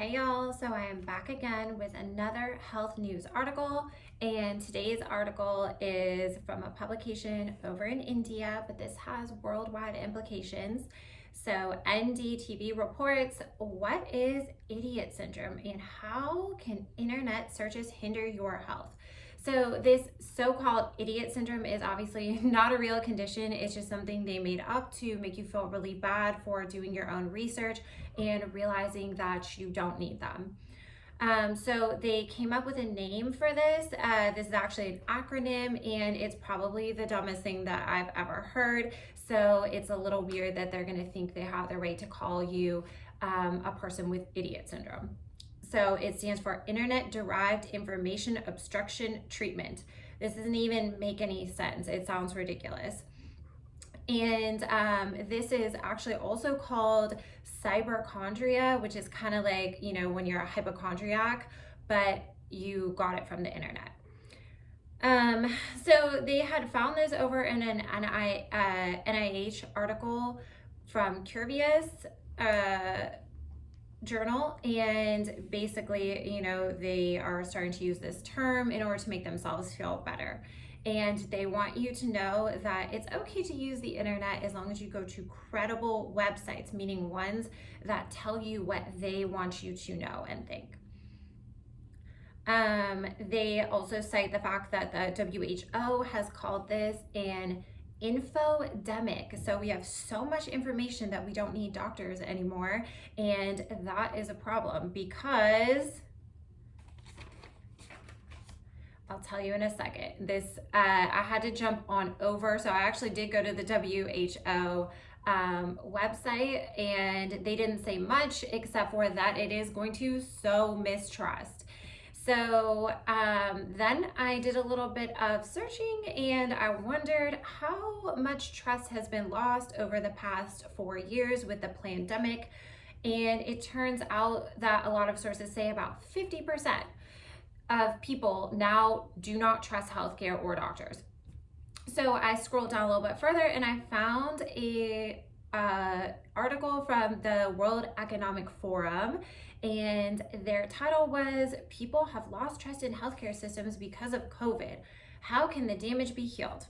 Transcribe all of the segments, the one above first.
Hey y'all, so I am back again with another health news article, and today's article is from a publication over in India, but this has worldwide implications. So NDTV reports, what is idiot syndrome and how can internet searches hinder your health? So this so-called idiot syndrome is obviously not a real condition. It's just something they made up to make you feel really bad for doing your own research and realizing that you don't need them. So they came up with a name for this. This is actually an acronym, and it's probably the dumbest thing that I've ever heard. So it's a little weird that they're going to think they have the right to call you a person with idiot syndrome. So it stands for Internet-Derived Information Obstruction Treatment. This doesn't even make any sense. It sounds ridiculous. And this is actually also called cyberchondria, which is kind of like, when you're a hypochondriac, but you got it from the internet. So they had found this over in an NIH article from Curious journal, and basically, they are starting to use this term in order to make themselves feel better. And they want you to know that it's okay to use the internet as long as you go to credible websites, meaning ones that tell you what they want you to know and think. They also cite the fact that the WHO has called this an infodemic. So we have so much information that we don't need doctors anymore, and that is a problem because I'll tell you in a second. This I had to jump on over, so I actually did go to the WHO website, and they didn't say much except for that it is going to sow mistrust. So then I did a little bit of searching, and I wondered how much trust has been lost over the past 4 years with the pandemic. And it turns out that a lot of sources say about 50% of people now do not trust healthcare or doctors. So I scrolled down a little bit further, and I found a article from the World Economic Forum, and their title was "People Have Lost Trust in Healthcare Systems Because of COVID. How can the damage be healed?"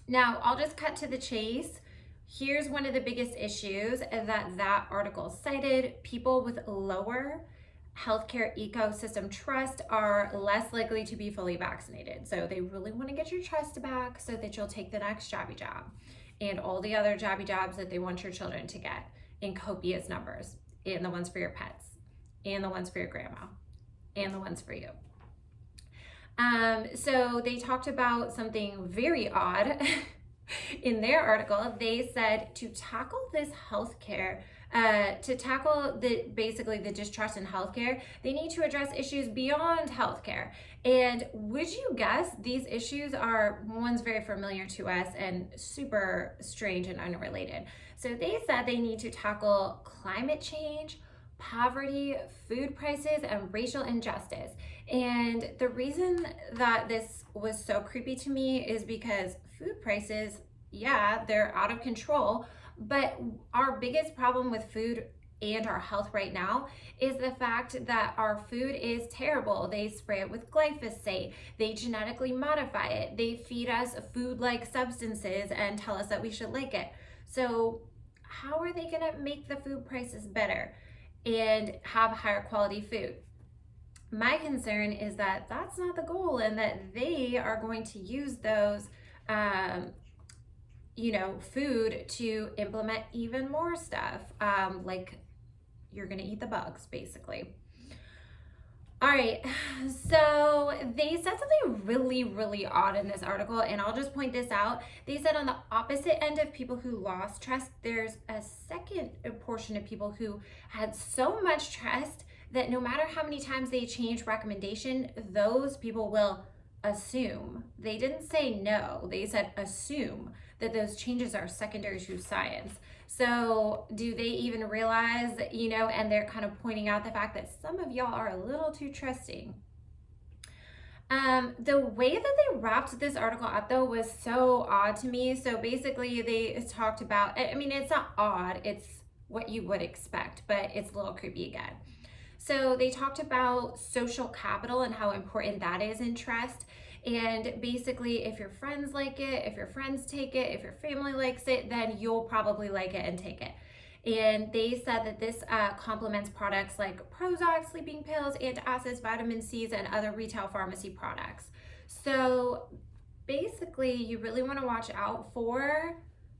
Now, I'll just cut to the chase. Here's one of the biggest issues that article cited. People with lower healthcare ecosystem trust are less likely to be fully vaccinated. So they really want to get your trust back so that you'll take the next jabby jab and all the other jabby jabs that they want your children to get in copious numbers, and the ones for your pets, and the ones for your grandma, and the ones for you. So they talked about something very odd in their article. They said to tackle this healthcare, to tackle basically the distrust in healthcare, they need to address issues beyond healthcare. And would you guess these issues are ones very familiar to us and super strange and unrelated? So they said they need to tackle climate change, poverty, food prices, and racial injustice. And the reason that this was so creepy to me is because food prices, yeah, they're out of control, but our biggest problem with food and our health right now is the fact that our food is terrible. They spray it with glyphosate, they genetically modify it, they feed us food-like substances and tell us that we should like it. So how are they gonna make the food prices better and have higher quality food? My concern is that that's not the goal, and that they are going to use those food to implement even more stuff, like you're gonna eat the bugs, basically. All right, so they said something really, really odd in this article, and I'll just point this out. They said on the opposite end of people who lost trust, there's a second portion of people who had so much trust that no matter how many times they change recommendation, those people will assume. They didn't say no, they said assume that those changes are secondary to science. So do they even realize, and they're kind of pointing out the fact that some of y'all are a little too trusting. The way that they wrapped this article up, though, was so odd to me. So basically they talked about, it's not odd, it's what you would expect, but it's a little creepy again. So they talked about social capital and how important that is in trust. And basically, if your friends like it, if your friends take it, if your family likes it, then you'll probably like it and take it. And they said that this complements products like Prozac, sleeping pills, antacids, vitamin C's, and other retail pharmacy products. So basically, you really want to watch out for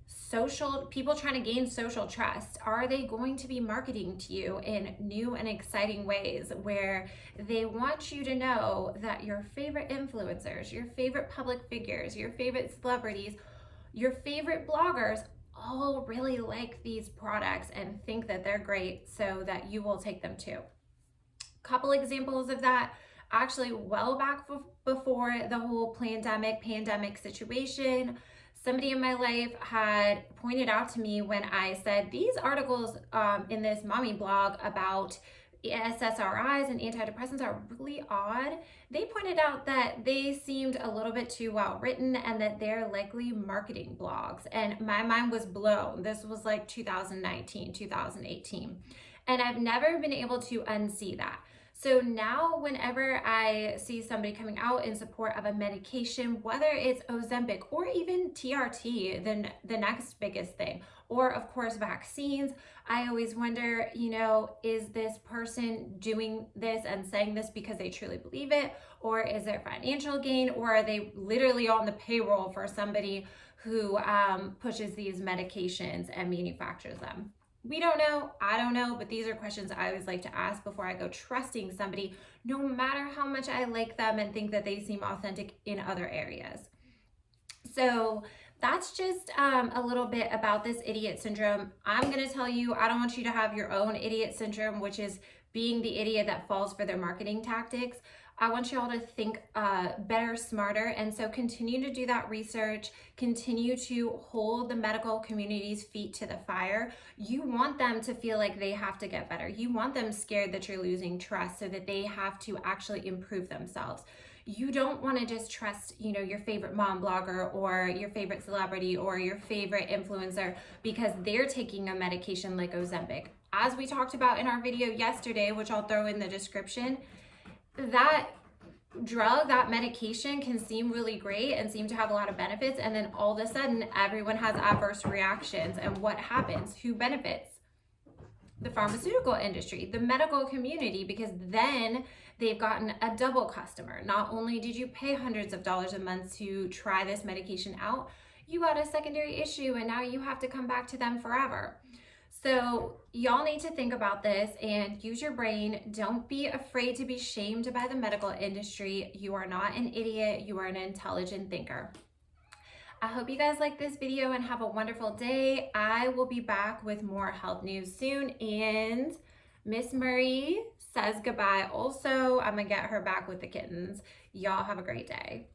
social people trying to gain social trust. Are they going to be marketing to you in new and exciting ways where they want you to know that your favorite influencers, your favorite public figures, your favorite celebrities, your favorite bloggers all really like these products and think that they're great, so that you will take them too? Couple examples of that, actually well back before the whole pandemic situation, somebody in my life had pointed out to me when I said these articles in this mommy blog about SSRIs and antidepressants are really odd. They pointed out that they seemed a little bit too well written and that they're likely marketing blogs. And my mind was blown. This was like 2019, 2018. And I've never been able to unsee that. So now whenever I see somebody coming out in support of a medication, whether it's Ozempic or even TRT, then the next biggest thing, or of course vaccines, I always wonder, is this person doing this and saying this because they truly believe it, or is there financial gain, or are they literally on the payroll for somebody who pushes these medications and manufactures them? We don't know, I don't know, but these are questions I always like to ask before I go trusting somebody, no matter how much I like them and think that they seem authentic in other areas. So that's just a little bit about this idiot syndrome. I'm going to tell you, I don't want you to have your own idiot syndrome, which is being the idiot that falls for their marketing tactics. I want y'all to think better, smarter, and so continue to do that research, continue to hold the medical community's feet to the fire. You want them to feel like they have to get better. You want them scared that you're losing trust so that they have to actually improve themselves. You don't want to just trust, your favorite mom blogger or your favorite celebrity or your favorite influencer because they're taking a medication like Ozempic. As we talked about in our video yesterday, which I'll throw in the description, that drug, that medication can seem really great and seem to have a lot of benefits, and then all of a sudden everyone has adverse reactions. And what happens? Who benefits? The pharmaceutical industry, the medical community, because then they've gotten a double customer. Not only did you pay hundreds of dollars a month to try this medication out, you got a secondary issue and now you have to come back to them forever. So y'all need to think about this and use your brain. Don't be afraid to be shamed by the medical industry. You are not an idiot. You are an intelligent thinker. I hope you guys like this video and have a wonderful day. I will be back with more health news soon. And Miss Murray says goodbye also. I'm gonna get her back with the kittens. Y'all have a great day.